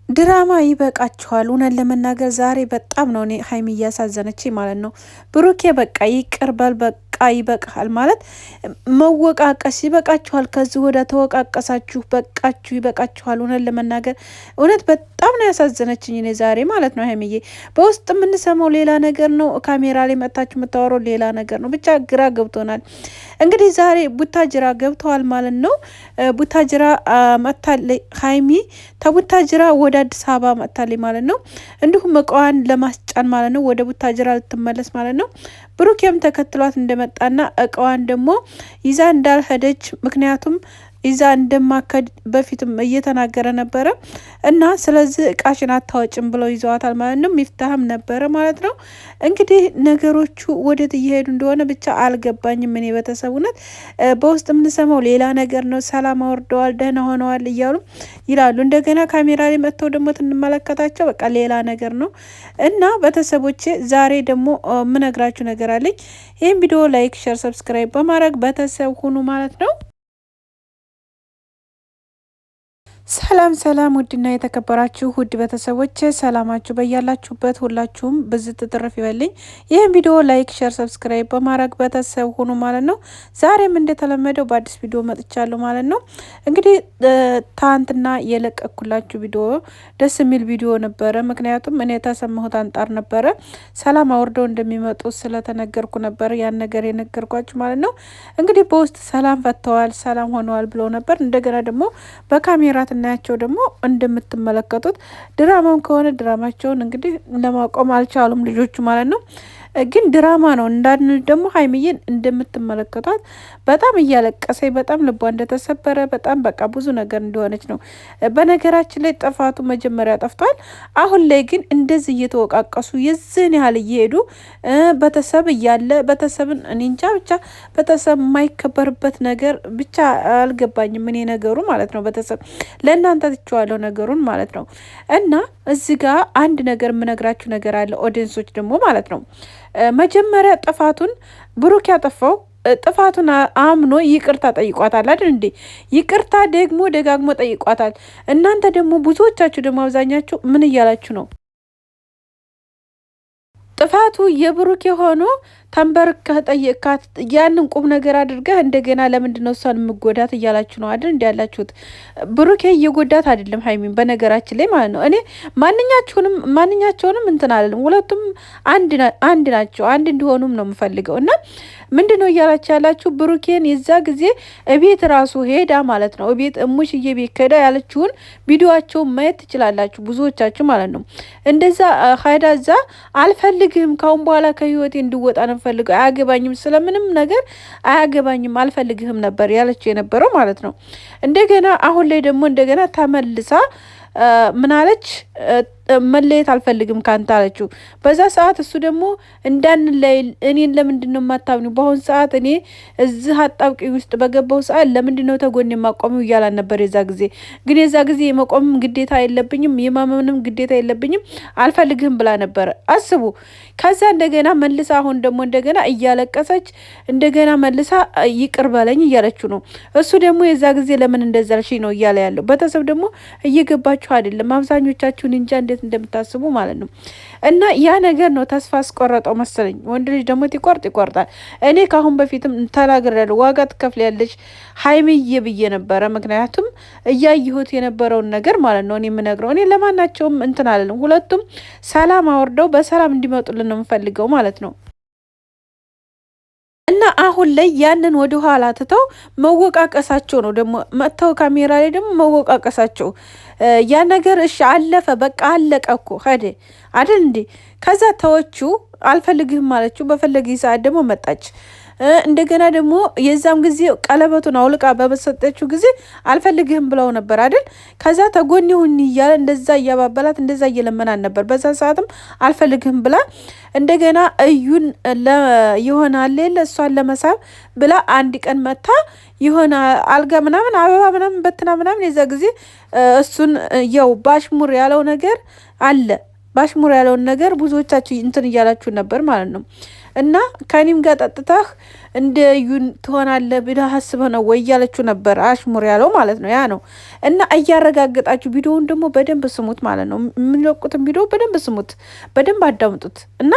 ድራማ ይበቃችኋል። እውነት ለመናገር ዛሬ በጣም ነው እኔ ሀይሚ እያሳዘነች ማለት ነው። ብሩኬ በቃ ይቅርበል፣ በቃ ይበቃል ማለት መወቃቀስ ይበቃችኋል። ከዚህ ወደ ተወቃቀሳችሁ በቃችሁ፣ ይበቃችኋል። እውነት ለመናገር እውነት በጣም ነው ያሳዘነችኝ እኔ ዛሬ ማለት ነው። ሀይሚዬ በውስጥ የምንሰማው ሌላ ነገር ነው፣ ካሜራ ላይ መታችሁ የምታወራው ሌላ ነገር ነው። ብቻ ግራ ገብቶናል። እንግዲህ ዛሬ ቡታጅራ ገብተዋል ማለት ነው። ቡታጅራ መታለች ሀይሚ ተቡታጅራ ወደ አዲስ አበባ መጥታለች ማለት ነው። እንዲሁም እቃዋን ለማስጫን ማለት ነው ወደ ቡታጅራ ልትመለስ ማለት ነው። ብሩኬም ተከትሏት እንደመጣና እቃዋን ደግሞ ይዛ እንዳልሄደች ምክንያቱም ይዛ እንደማከድ በፊትም እየተናገረ ነበረ እና ስለዚህ እቃሽን አታወጭም ብለው ይዘዋታል ማለት ነው። ሚፍታህም ነበረ ማለት ነው። እንግዲህ ነገሮቹ ወዴት እየሄዱ እንደሆነ ብቻ አልገባኝም። እኔ ቤተሰቡነት በውስጥ የምንሰማው ሌላ ነገር ነው። ሰላም አወርደዋል፣ ደህና ሆነዋል እያሉ ይላሉ። እንደገና ካሜራ ላይ መጥተው ደግሞ ትንመለከታቸው በቃ ሌላ ነገር ነው እና ቤተሰቦቼ ዛሬ ደግሞ ምነግራችሁ ነገር አለኝ። ይህም ቪዲዮ ላይክ፣ ሸር፣ ሰብስክራይብ በማድረግ ቤተሰብ ሁኑ ማለት ነው። ሰላም ሰላም፣ ውድና የተከበራችሁ ውድ ቤተሰቦች ሰላማችሁ በያላችሁበት ሁላችሁም ብዝት ትርፍ ይበልኝ። ይህን ቪዲዮ ላይክ፣ ሼር፣ ሰብስክራይብ በማድረግ ቤተሰብ ሁኑ ማለት ነው። ዛሬም እንደተለመደው በአዲስ ቪዲዮ መጥቻለሁ ማለት ነው። እንግዲህ ትናንትና የለቀኩላችሁ ቪዲዮ ደስ የሚል ቪዲዮ ነበረ። ምክንያቱም እኔ የተሰማሁት አንጣር ነበረ። ሰላም አውርደው እንደሚመጡ ስለተነገርኩ ነበር ያን ነገር የነገርኳችሁ ማለት ነው። እንግዲህ በውስጥ ሰላም ፈተዋል፣ ሰላም ሆነዋል ብለው ነበር። እንደገና ደግሞ በካሜራ እናያቸው ደግሞ እንደምትመለከቱት ድራማውን ከሆነ ድራማቸውን እንግዲህ ለማቆም አልቻሉም ልጆቹ ማለት ነው። ግን ድራማ ነው እንዳንል ደግሞ ሀይሚዬን እንደምትመለከቷት በጣም እያለቀሰኝ በጣም ልቧ እንደተሰበረ በጣም በቃ ብዙ ነገር እንደሆነች ነው። በነገራችን ላይ ጥፋቱ መጀመሪያ ጠፍቷል። አሁን ላይ ግን እንደዚህ እየተወቃቀሱ የዝን ያህል እየሄዱ ቤተሰብ እያለ ቤተሰብን እኔ እንጃ ብቻ ቤተሰብ የማይከበርበት ነገር ብቻ አልገባኝም እኔ ነገሩ ማለት ነው። ቤተሰብ ለእናንተ ትቼዋለሁ ነገሩን ማለት ነው። እና እዚህ ጋር አንድ ነገር የምነግራችሁ ነገር አለ ኦዲየንሶች ደግሞ ማለት ነው። መጀመሪያ ጥፋቱን ብሩክ ያጠፋው ጥፋቱን አምኖ ይቅርታ ጠይቋታል አይደል እንዴ? ይቅርታ ደግሞ ደጋግሞ ጠይቋታል። እናንተ ደግሞ ብዙዎቻችሁ ደግሞ አብዛኛችሁ ምን እያላችሁ ነው? ጥፋቱ የብሩክ የሆኑ ተንበርክከህ ጠየቅካት ያንን ቁም ነገር አድርገህ እንደገና ለምንድን ነው እሷን የምጎዳት እያላችሁ ነው አይደል? እንዲ ያላችሁት ብሩኬ እየጎዳት አይደለም ሀይሚን በነገራችን ላይ ማለት ነው። እኔ ማንኛቸውንም እንትን አለንም። ሁለቱም አንድ ናቸው። አንድ እንዲሆኑም ነው የምፈልገው እና ምንድን ነው እያላችሁ ያላችሁ ብሩኬን የዛ ጊዜ እቤት ራሱ ሄዳ ማለት ነው እቤት እሙሽዬ ቤት ከሄዳ ያለችውን ቪዲዮቸውን ማየት ትችላላችሁ ብዙዎቻችሁ ማለት ነው። እንደዛ ሄዳ እዛ አልፈልግህም ካሁን በኋላ ከህይወቴ እንድወጣ ነው ፈልገው አያገባኝም፣ ስለምንም ነገር አያገባኝም፣ አልፈልግህም ነበር ያለችው የነበረው ማለት ነው። እንደገና አሁን ላይ ደግሞ እንደገና ተመልሳ ምናለች መለየት አልፈልግም ካንተ አለችው። በዛ ሰዓት እሱ ደግሞ እንዳንለይ እኔን ለምንድን ነው የማታምኚው? በአሁን ሰዓት እኔ እዚህ አጣብቂኝ ውስጥ በገባው ሰዓት ለምንድን ነው ተጎን የማቆሚው እያላን ነበር የዛ ጊዜ። ግን የዛ ጊዜ የመቆምም ግዴታ የለብኝም የማመንም ግዴታ የለብኝም አልፈልግህም ብላ ነበረ። አስቡ። ከዛ እንደገና መልሳ አሁን ደግሞ እንደገና እያለቀሰች እንደገና መልሳ ይቅር በለኝ እያለችው ነው። እሱ ደግሞ የዛ ጊዜ ለምን እንደዛልሽ ነው እያለ ያለው። ቤተሰብ ደግሞ እየገባችሁ አይደለም አብዛኞቻችሁን እንጃ እንዴት እንደምታስቡ ማለት ነው። እና ያ ነገር ነው ተስፋ አስቆረጠው መሰለኝ። ወንድ ልጅ ደግሞ ይቆርጣል። እኔ ካሁን በፊትም ተናግሬያለሁ፣ ዋጋ ትከፍያለሽ ሀይሚዬ ብዬ ነበረ። ምክንያቱም እያየሁት የነበረውን ነገር ማለት ነው። እኔ የምነግረው እኔ ለማናቸውም እንትን አለንም። ሁለቱም ሰላም አወርደው በሰላም እንዲመጡልን ነው የምፈልገው ማለት ነው። እና አሁን ላይ ያንን ወደ ኋላ ትተው መወቃቀሳቸው ነው ደግሞ መጥተው ካሜራ ላይ ደግሞ መወቃቀሳቸው ያ ነገር እሺ አለፈ በቃ አለቀ እኮ ሄደ አይደል እንዴ? ከዛ ተወቹ አልፈልግህም አለችው። በፈለገ ሰዓት ደግሞ መጣች። እንደገና ደግሞ የዛም ጊዜ ቀለበቱን አውልቃ በበሰጠችው ጊዜ አልፈልግህም ብለው ነበር አይደል? ከዛ ተጎን ይሁን እያለ እንደዛ እያባበላት እንደዛ እየለመናን ነበር። በዛ ሰዓትም አልፈልግህም ብላ እንደገና እዩን ይሆናል እሷን ለመሳብ ብላ አንድ ቀን መታ የሆነ አልጋ ምናምን አበባ ምናምን በትና ምናምን የዛ ጊዜ እሱን ያው ባሽሙር ያለው ነገር አለ። ባሽሙር ያለውን ነገር ብዙዎቻችሁ እንትን እያላችሁ ነበር ማለት ነው። እና ከኔም ጋር ጠጥተህ እንደ ዩን ትሆናለህ ብለህ አስበህ ነው ወይ እያለችው ነበር። አሽሙር ያለው ማለት ነው ያ ነው። እና እያረጋገጣችሁ ቪዲዮውን ደግሞ በደንብ ስሙት ማለት ነው። የሚለቁትን ቪዲዮ በደንብ ስሙት፣ በደንብ አዳምጡት እና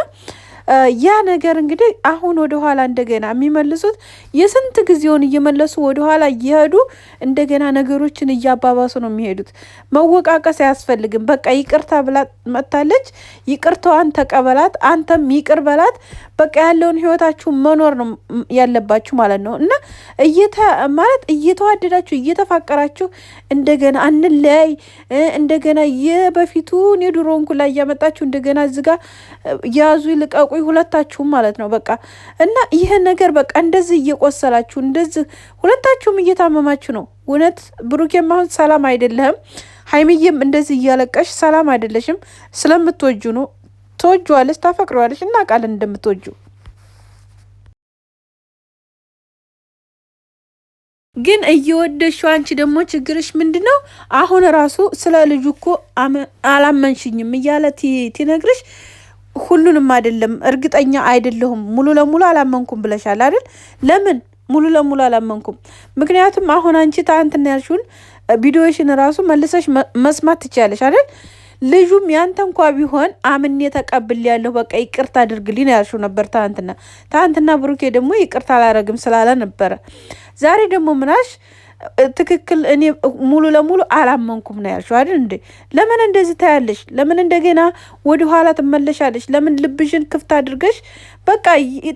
ያ ነገር እንግዲህ አሁን ወደ ኋላ እንደገና የሚመልሱት የስንት ጊዜውን እየመለሱ ወደ ኋላ እየሄዱ እንደገና ነገሮችን እያባባሱ ነው የሚሄዱት። መወቃቀስ አያስፈልግም። በቃ ይቅርታ ብላ መጥታለች፣ ይቅርታዋን ተቀበላት፣ አንተም ይቅር በላት። በቃ ያለውን ህይወታችሁ መኖር ነው ያለባችሁ ማለት ነው። እና ማለት እየተዋደዳችሁ እየተፋቀራችሁ እንደገና አንለያይ እንደገና የበፊቱን የድሮውን ኩላ እያመጣችሁ እንደገና እዚጋ ያዙ ይልቀቁ ሁለታችሁም ማለት ነው በቃ። እና ይሄን ነገር በቃ እንደዚህ እየቆሰላችሁ እንደዚህ ሁለታችሁም እየታመማችሁ ነው። እውነት ብሩኬም አሁን ሰላም አይደለህም፣ ሀይሚዬም እንደዚህ እያለቀሽ ሰላም አይደለሽም። ስለምትወጁ ነው። ትወጁዋለሽ፣ ታፈቅረዋለሽ እና ቃል እንደምትወጁ ግን እየወደሽው አንቺ ደግሞ ችግርሽ ምንድነው? አሁን ራሱ ስለ ልጁ እኮ አላመንሽኝም እያለ ትነግርሽ ሁሉንም አይደለም እርግጠኛ አይደለሁም ሙሉ ለሙሉ አላመንኩም ብለሻል አይደል? ለምን ሙሉ ለሙሉ አላመንኩም? ምክንያቱም አሁን አንቺ ታንትና ያልሽውን ቪዲዮሽን ራሱ መልሰሽ መስማት ትችያለሽ አይደል? ልጁም ያንተ እንኳ ቢሆን አምኔ ተቀብል ያለሁ በቃ ይቅርታ አድርግልኝ ያልሽው ነበር ታንትና ብሩኬ ደግሞ ይቅርታ አላረግም ስላለ ነበረ። ዛሬ ደግሞ ምናሽ ትክክል እኔ ሙሉ ለሙሉ አላመንኩም ነው ያልሽው አይደል እንዴ? ለምን እንደዚህ ታያለሽ? ለምን እንደገና ወደ ኋላ ትመለሻለሽ? ለምን ልብሽን ክፍት አድርገሽ በቃ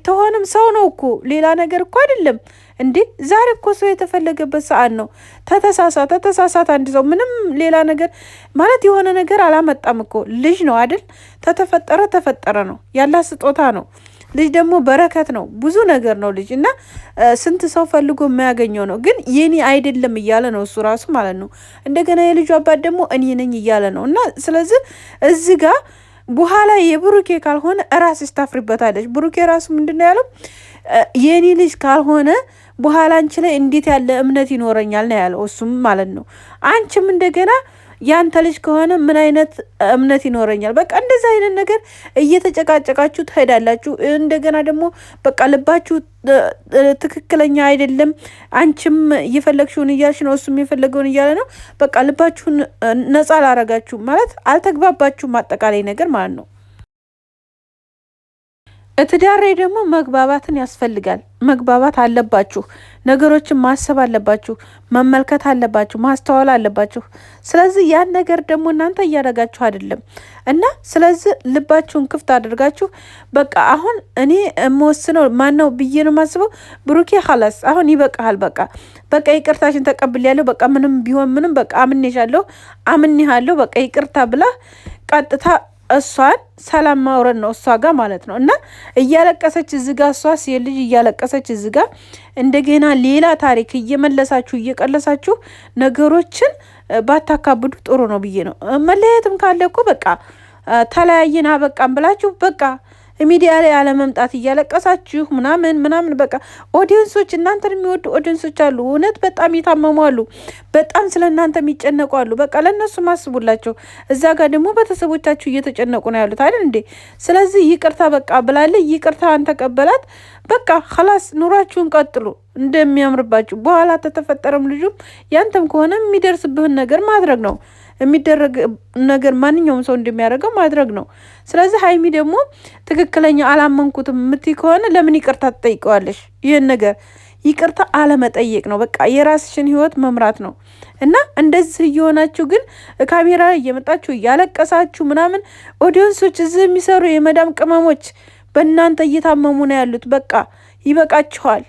ተሆንም ሰው ነው እኮ ሌላ ነገር እኮ አይደለም እንዴ? ዛሬ እኮ ሰው የተፈለገበት ሰዓት ነው። ተተሳሳት አንድ ሰው ምንም ሌላ ነገር ማለት የሆነ ነገር አላመጣም እኮ ልጅ ነው አይደል? ተፈጠረ ነው ያላ ስጦታ ነው። ልጅ ደግሞ በረከት ነው፣ ብዙ ነገር ነው ልጅ እና ስንት ሰው ፈልጎ የማያገኘው ነው። ግን የኔ አይደለም እያለ ነው እሱ ራሱ ማለት ነው። እንደገና የልጁ አባት ደግሞ እኔ ነኝ እያለ ነው። እና ስለዚህ እዚህ ጋር በኋላ የብሩኬ ካልሆነ ራስሽ ታፍሪበታለች። ብሩኬ ራሱ ምንድን ነው ያለው? የኔ ልጅ ካልሆነ በኋላ አንቺ ላይ እንዴት ያለ እምነት ይኖረኛል ነው ያለው እሱም ማለት ነው። አንቺም እንደገና ያንተ ልጅ ከሆነ ምን አይነት እምነት ይኖረኛል? በቃ እንደዚህ አይነት ነገር እየተጨቃጨቃችሁ ትሄዳላችሁ። እንደገና ደግሞ በቃ ልባችሁ ትክክለኛ አይደለም። አንቺም እየፈለግሽውን እያልሽ ነው፣ እሱም የፈለገውን እያለ ነው። በቃ ልባችሁን ነጻ ላረጋችሁ ማለት አልተግባባችሁም፣ አጠቃላይ ነገር ማለት ነው። እትዳሬ ደግሞ መግባባትን ያስፈልጋል። መግባባት አለባችሁ። ነገሮችን ማሰብ አለባችሁ፣ መመልከት አለባችሁ፣ ማስተዋል አለባችሁ። ስለዚህ ያን ነገር ደግሞ እናንተ እያደረጋችሁ አይደለም እና ስለዚህ ልባችሁን ክፍት አድርጋችሁ በቃ አሁን እኔ የምወስነው ማነው ብዬ ነው የማስበው። ብሩኬ ኸላስ አሁን ይበቃሃል። በቃ ይቅርታሽን ተቀብያለሁ። በቃ ምንም ቢሆን ምንም በቃ አምኔሃለሁ። በቃ ይቅርታ ብላ ቀጥታ እሷን ሰላም ማውረድ ነው እሷ ጋር ማለት ነው። እና እያለቀሰች እዚጋ እሷ ሴት ልጅ እያለቀሰች እዚጋ እንደገና ሌላ ታሪክ እየመለሳችሁ እየቀለሳችሁ ነገሮችን ባታካብዱ ጥሩ ነው ብዬ ነው። መለያየትም ካለ እኮ በቃ ተለያየን አበቃም ብላችሁ በቃ ሚዲያ ላይ አለመምጣት እያለቀሳችሁ ምናምን በቃ ኦዲየንሶች እናንተን የሚወዱ ኦዲየንሶች አሉ። እውነት በጣም ይታመሙ አሉ። በጣም ስለ እናንተ የሚጨነቁ አሉ። በቃ ለእነሱ ማስቡላቸው። እዛ ጋር ደግሞ ቤተሰቦቻችሁ እየተጨነቁ ነው ያሉት አይደል እንዴ? ስለዚህ ይቅርታ በቃ ብላለች። ይቅርታን ተቀበላት። በቃ ኸላስ ኑሯችሁን ቀጥሉ እንደሚያምርባችሁ። በኋላ ተተፈጠረም ልጁም ያንተም ከሆነ የሚደርስብህን ነገር ማድረግ ነው የሚደረግ ነገር ማንኛውም ሰው እንደሚያደርገው ማድረግ ነው። ስለዚህ ሀይሚ ደግሞ ትክክለኛ አላመንኩትም የምትይ ከሆነ ለምን ይቅርታ ትጠይቀዋለሽ? ይህን ነገር ይቅርታ አለመጠየቅ ነው። በቃ የራስሽን ህይወት መምራት ነው። እና እንደዚህ እየሆናችሁ ግን ካሜራ እየመጣችሁ እያለቀሳችሁ ምናምን ኦዲየንሶች እዚህ የሚሰሩ የመዳም ቅመሞች በእናንተ እየታመሙ ነው ያሉት። በቃ ይበቃችኋል።